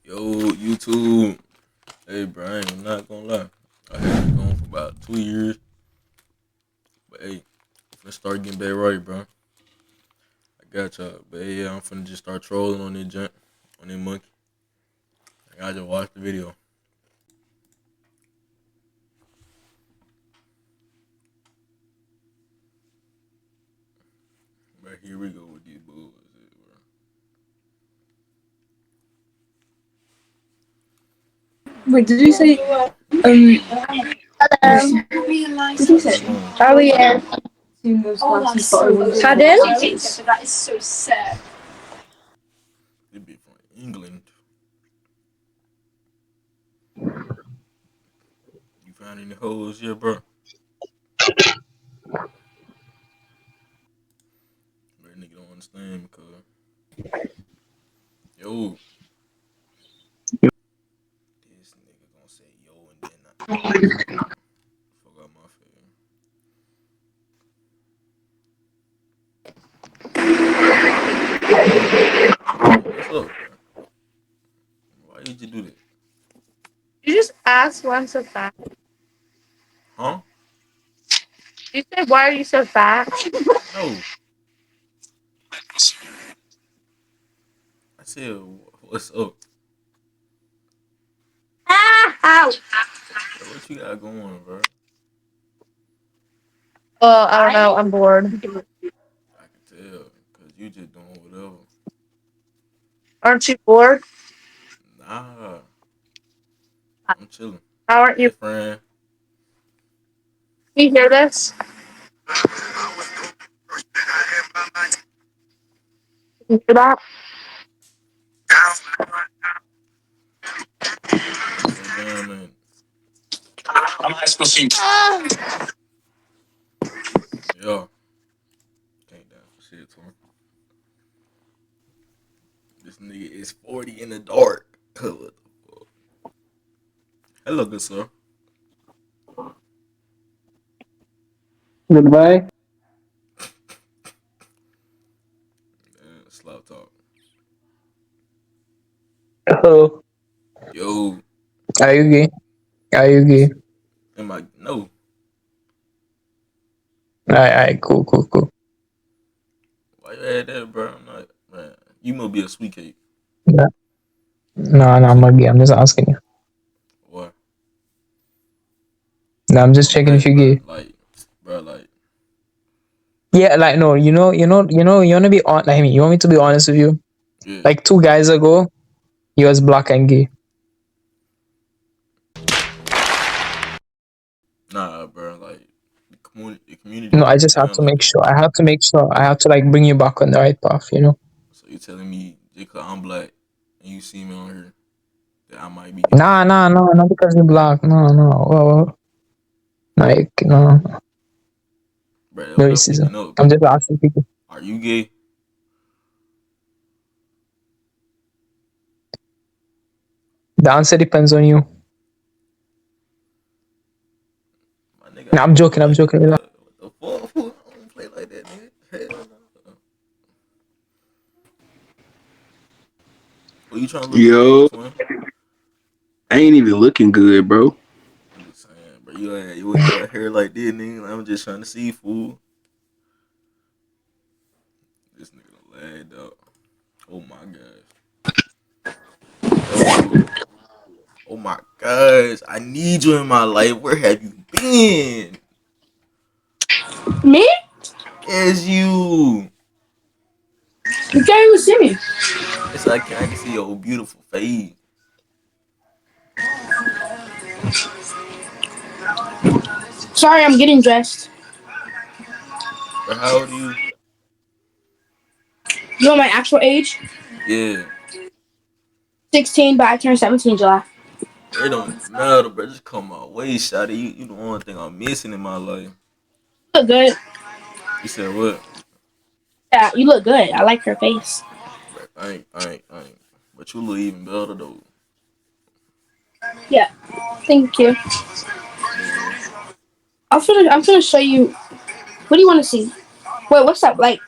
Yo, YouTube. Hey, bro, I'm not gonna lie. I had been going for about 2 years, but hey, I'm finna start getting back right, bro. I got y'all, but hey, yeah, I'm finna just start trolling on that junk, on that monkey. I just watched the video. But here we go with these bulls, bro. Wait, did you say? Hello. Did you say? What's going on? Oh yeah. Pardon? That is so sad. This be from England. You found any hoes here, bro? But nigga don't understand because yo, this nigga gonna say yo and then I fuck up my face. Bro, what's up, bro? Why did you do that? You just asked why I'm so fat. Huh? You said why are you so fat? No. I said, what's up? Ow! Bro, what you got going, bro? I don't know. I'm bored. I can tell, because you just doing whatever. Aren't you bored? Nah, I'm chilling. How aren't you? Hey, friend. Can you hear this? Can you hear that? You so damn man. Yeah, can't down for shit, to him. This nigga is 40 in the dark. What the fuck? Hello, good sir. Goodbye. Slap talk. Hello. Yo, Are you gay? Are you gay? what's, am I, no. Alright, cool. Why you had that, bro? I'm not, man. You must be a sweet cake. Yeah. No, I'm I'm not chilling. gay. I'm just asking you. What? No, I'm just I'm checking if black, you're bro. gay. Bro, like, Yeah, like no, you wanna be on. I mean, you want me to be honest with you? yeah. Like 2 guys ago, you was black and gay. Nah, bro. Like, the community No, I don't just get have down to like make that. sure. I have to make sure. I have to like bring you back on the right path. So you telling me just cause I'm black and you see me on here that I might be gay? Nah, no, not because you're black. No. Like no, Bro, no what I'm racism. picking up. I'm just asking people. Are you gay? The answer depends on you. My nigga, No, I I'm don't play joking. I'm like that, joking. cuz. What the fuck? Fool? I don't play like that, nigga. Hell no. Who you trying to look good for, Yo, twin? I ain't even looking good, bro. I'm just saying, bro. You got hair like this, nigga. I'm just trying to see, fool. This nigga done lagged out. Oh my gosh. Yo. Oh my gosh. I need you in my life. Where have you been? Me? It's you. You can't even see me. Yes, I can. I can see your beautiful face. Sorry, I'm getting dressed. Bro, how old are you? You know my actual age? Yeah. 16, but I turned 17 in July. Bro, it don't even matter, bro. Just come my way, shawty. You the one thing I'm missing in my life. You look good. You said what? Yeah, you look good. I like your face. Bro, I ain't. But you look even better though. Yeah, thank you. Man. I'm gonna show you. What do you want to see? Wait, what's up? Like,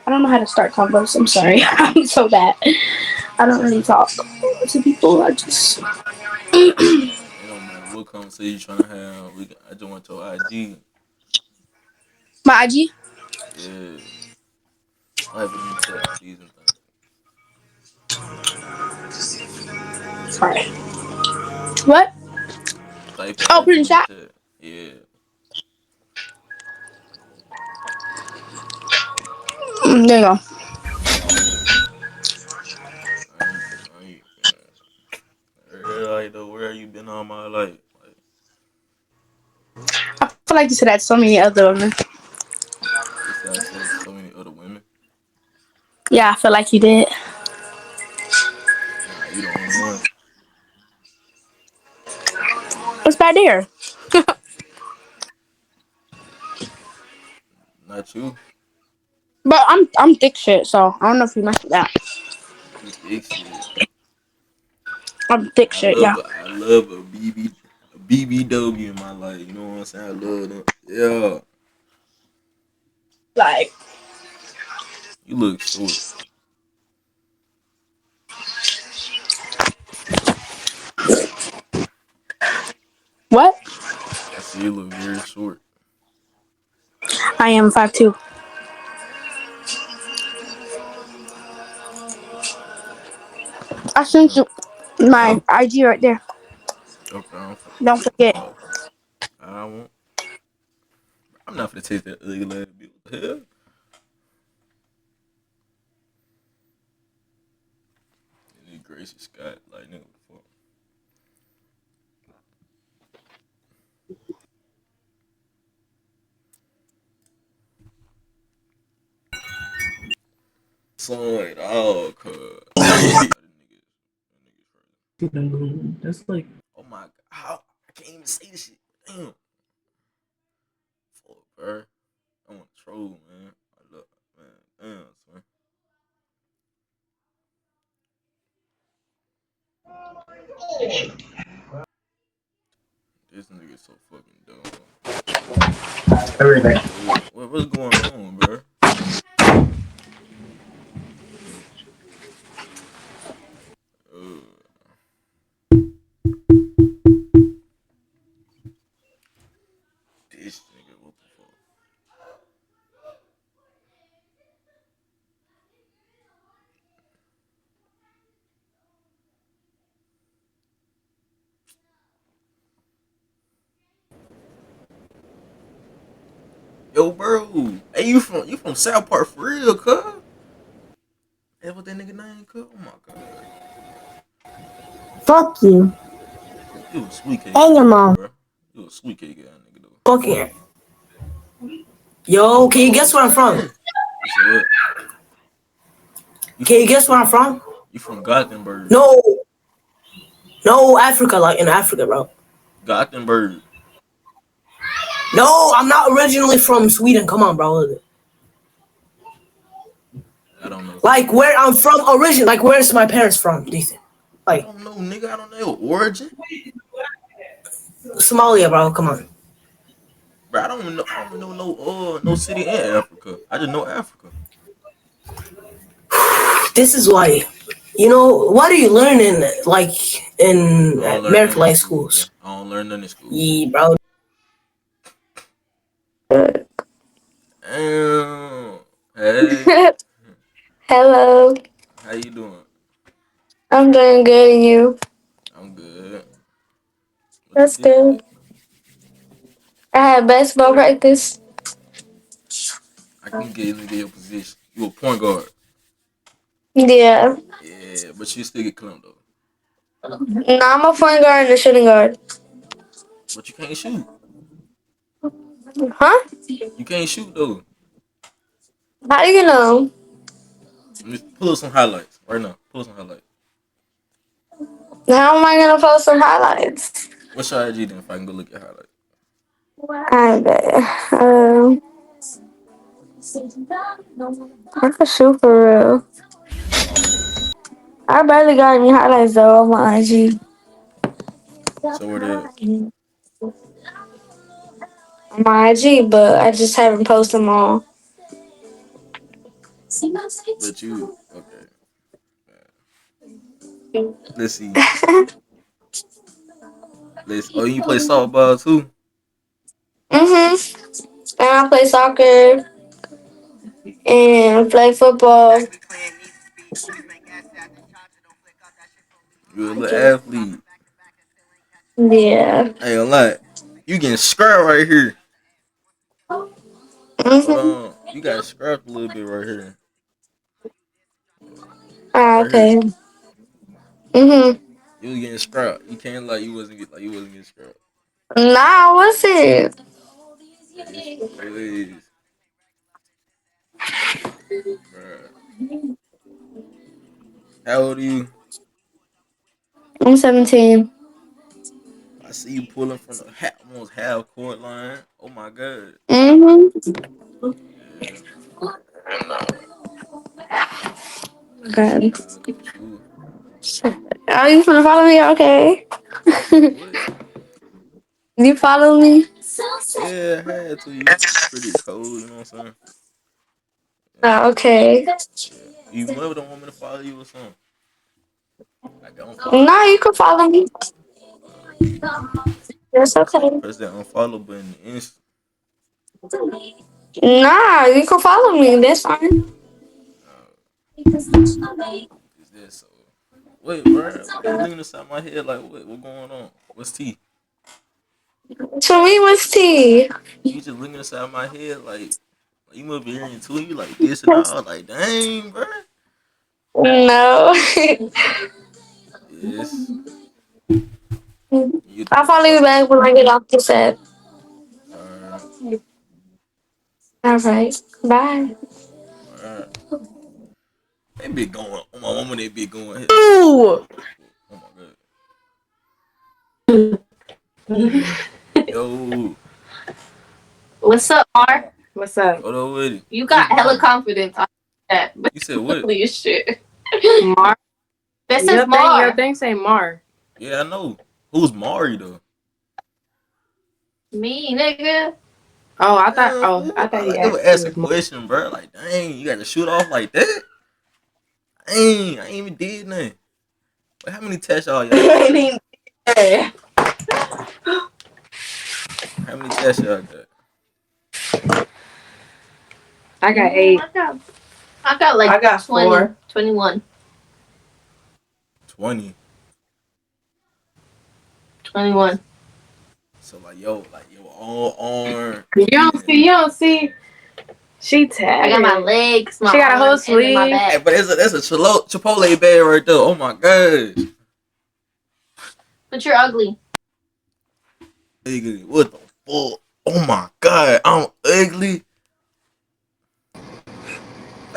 I don't know how to start combos. I'm sorry. I'm so bad. I don't really talk to people. I just It don't matter what conversation you trying to have. I just want your IG. my IG. Yeah. I have it in the chat, please and thank Sorry. What? you. Type your Oh, put IG in in the chat. chat. Yeah. There you go. I ain't, like though, where you been all my life? Like, I feel like you said that to so many other women. you said I said it to so many other women. Yeah, I feel like you did. Nah, you the only one. What's bad there? Not you. But I'm thick shit, so I don't know if you messed with that. You thick shit. I'm thick shit, yeah. I love a BBW in my life. You know what I'm saying? I love them. Yeah. Like You look short. what? I see you look very short. I am 5'2". I sent Uh, you my IG right there. okay, Don't forget. uh, I won't. I'm not gonna take that ugly ass bitch. What the hell? Nigga Gracie Scott, like nigga, what the fuck? Son, oh, cuz. That's like Oh my god, how? I can't even say this shit. Damn. Fuck, bro. I want to troll, man. I love, man. Damn, son. This nigga so fucking dumb. everything. What's going on, bro? Uh, this nigga, what the fuck? Yo, bro. Hey, you from South Park for real, cuz? That what that nigga name, cuz? Oh my god. Fuck you. You a sweet cake And ass your nigga, mom. bro. You a sweet cake ass nigga, though. Fuck you. Yo, can you guess where I'm from? You said what? Can you guess where I'm from? You from Gothenburg. No. No, Africa, like in Africa, bro. Gothenburg. No, I'm not originally from Sweden. Come on, bro. I don't know. Like where I'm from origin, like where's my parents from, do you think? I Like don't know, nigga. I don't know origin. Somalia, bro. Come on. Bro, I don't know no city in Africa. I just know Africa. This is why. You know, what are you learning like in I don't learn American nothing in life school, man. schools? I don't learn nothing in school. Yeah, bro. Damn. Hey, Hello, how you doing? I'm doing good and you? I'm good. What you That's did good. today? I had basketball practice. I can get into your position. You a point guard. Yeah. Yeah, but you still get clamped though. No, I'm a point guard and a shooting guard. But you can't shoot. Huh? You can't shoot though. How do you know? Just pull up some highlights right now. Pull up some highlights. How am I gonna post some highlights? What's your IG then if I can go look at highlights? I bet. I can shoot for real. I barely got any highlights though on my IG. So it is. On my IG, but I just haven't posted them all. But you okay. Let's see. Oh, you play softball too? And I play soccer and play football. You a little athlete. Yeah. I ain't gonna lie. You getting scrapped right here. Hold Mhm. on. You got scrapped a little bit right here. Ah, Right here. okay. Mhm. You was getting scrapped. You can't you wasn't getting scrapped. Nah, what's it? Yes, you was. Bruh. How old are you? I'm 17. I see you pulling from the almost half court line. Oh my god. Mhm. Yeah. Okay. Yeah, look at you. Are you gonna follow me? Okay. Say what? You follow me? Yeah, I had to. You pretty cold, you know what I'm saying? Yeah. Ah, okay. Yeah. You might don't want me to follow you or something. Like don't follow Nah, you. you can follow me. Uh, It's okay. press that unfollow button instant. Nah, you can follow me. That's fine. Uh, is that so? Wait, bro. Why you leaning inside my head like what going on? What's T? To me, what's tea? You just looking inside my head like you must be hearing too. You like this and all. Like dang, bro. No. Yes. You I'll follow you fuck. back when I get off the set. Alright. All right. Bye. Alright. They be going. Oh my mama, they be going. Ooh. Oh my god. Yo, What's up, Mar? What's up? hold on with it. You Who's got hella Mar? confidence on that, but You said what? ugly as shit. Mar. This is Mar. Your thing say Mar. Yeah, I know. Who's Mari though? Me, nigga. Oh, I thought. Damn, Oh, I fool. I thought he like to asked you ask a was Mar. question, bro. Like, dang, you got to shoot off like that? Dang, I ain't even did nothing. But how many tests y'all got? How many tests y'all got? I got 8. I got like I got 20, 4. 21. 20. 21. So like yo, all arm. You don't see. She tagged. I got my legs, my she got a whole sleeve. My back. Hey, but that's a Chipotle bag right there. Oh my gosh. But you're ugly. Nigga, what the fuck? Oh my god, I'm ugly.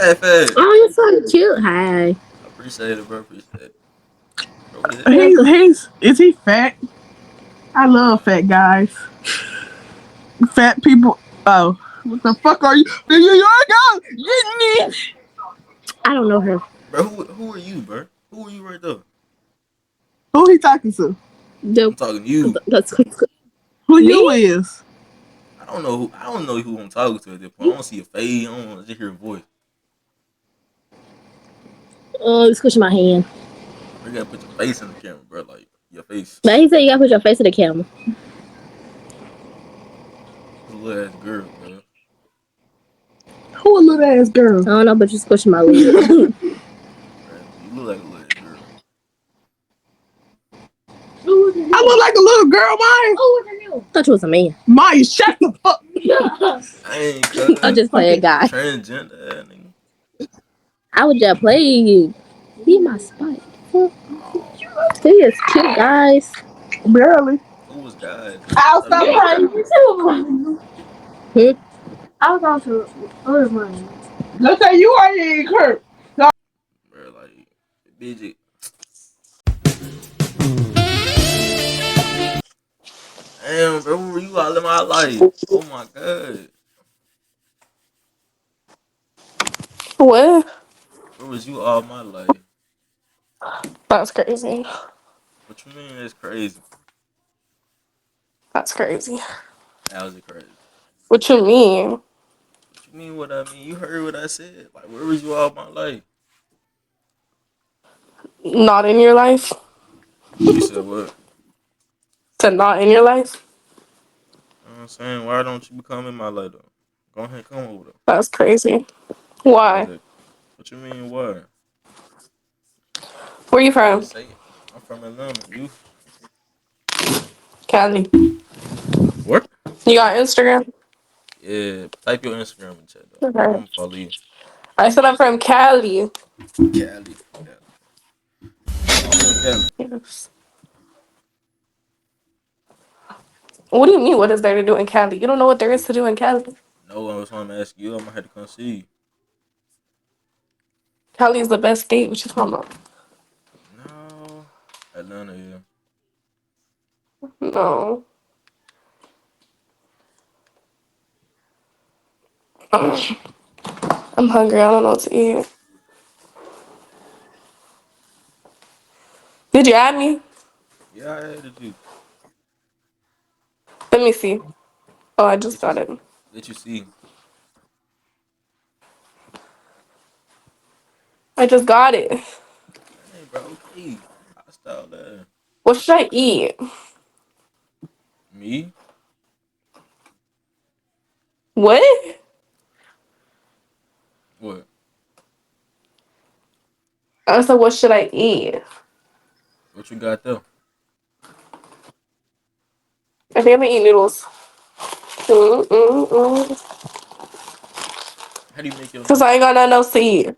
Fat. Oh, you're so cute. Hi. I appreciate it, bro. Appreciate it. Bro, what is that? Is he fat? I love fat guys. Fat people. Oh, what the fuck are you? There you go. Get me. I don't know her. Bro, who are you, bro? Who are you right there? Who he talking to? I'm talking to you. That's Who me? you is? I don't know who I'm talking to at this point. I don't see a face. I don't want to just hear a voice. Squish my hand. Bro, you gotta put your face in the camera, bro. Like your face. But he said you gotta put your face in the camera. Who's a little ass girl, bro? Who a little ass girl? I don't know, but you squishing my leg. Bro, you look like a little ass girl. I look like a little girl, Maya. I thought you was a man. Maya, shut the fuck. I ain't cut. I just play a guy. Transgender, nigga. I would just play. Be my spot. Oh, He is cute, guys. Barely. who was guys? I'll Stop stop being crying. I was on to other money. Let's say you are in Kurt. bro. Like, bitch. Damn, bro, where were you all in my life? Oh my god. What? Where was you all my life? That's crazy. What you mean that's crazy? That's crazy. How's it crazy? What you mean? What you mean what I mean? You heard what I said. Like, where was you all my life? Not in your life? You said what? To not in your life? You know what I'm saying? Why don't you become in my life though? Go ahead, come over there. That's crazy. Why is Why? that? What you mean, why? Where you from? Just say it. I'm from Atlanta. You? Cali. What? You got Instagram? Yeah, type your Instagram in chat though. I'm Okay. gonna follow you. I said I'm from Cali. Cali. Cali. I'm from Cali. Yes. What do you mean? What is there to do in Cali? You don't know what there is to do in Cali. No, I was trying to ask you. I'm gonna have to come see you. Cali is the best state. What you talking about? No, Atlanta, yeah. No. I'm hungry. I don't know what to eat. Did you add me? Yeah, I added you. Let me see. Oh, I just Let you got it. let you see. I just got it. Hey, bro, okay. I style that. What should I eat? Me? What? What? I said, what should I eat? What you got there? I think I'm gonna eat noodles. How do you make your Cause noodles? I ain't got nothing else to eat.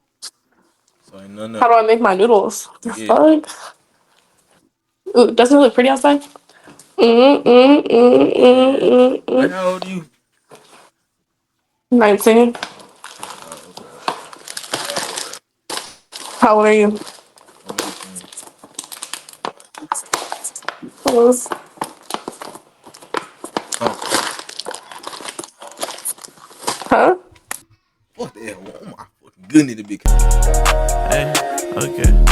So ain't none How of do I make my noodles? The yeah. fuck? Ooh, doesn't it look pretty outside? Yeah. Wait, how old are you? 19. Oh, okay. How old are you? I'm 18. Close. Huh? Huh? What the hell? Oh my fucking goodness, the big. Hey, okay.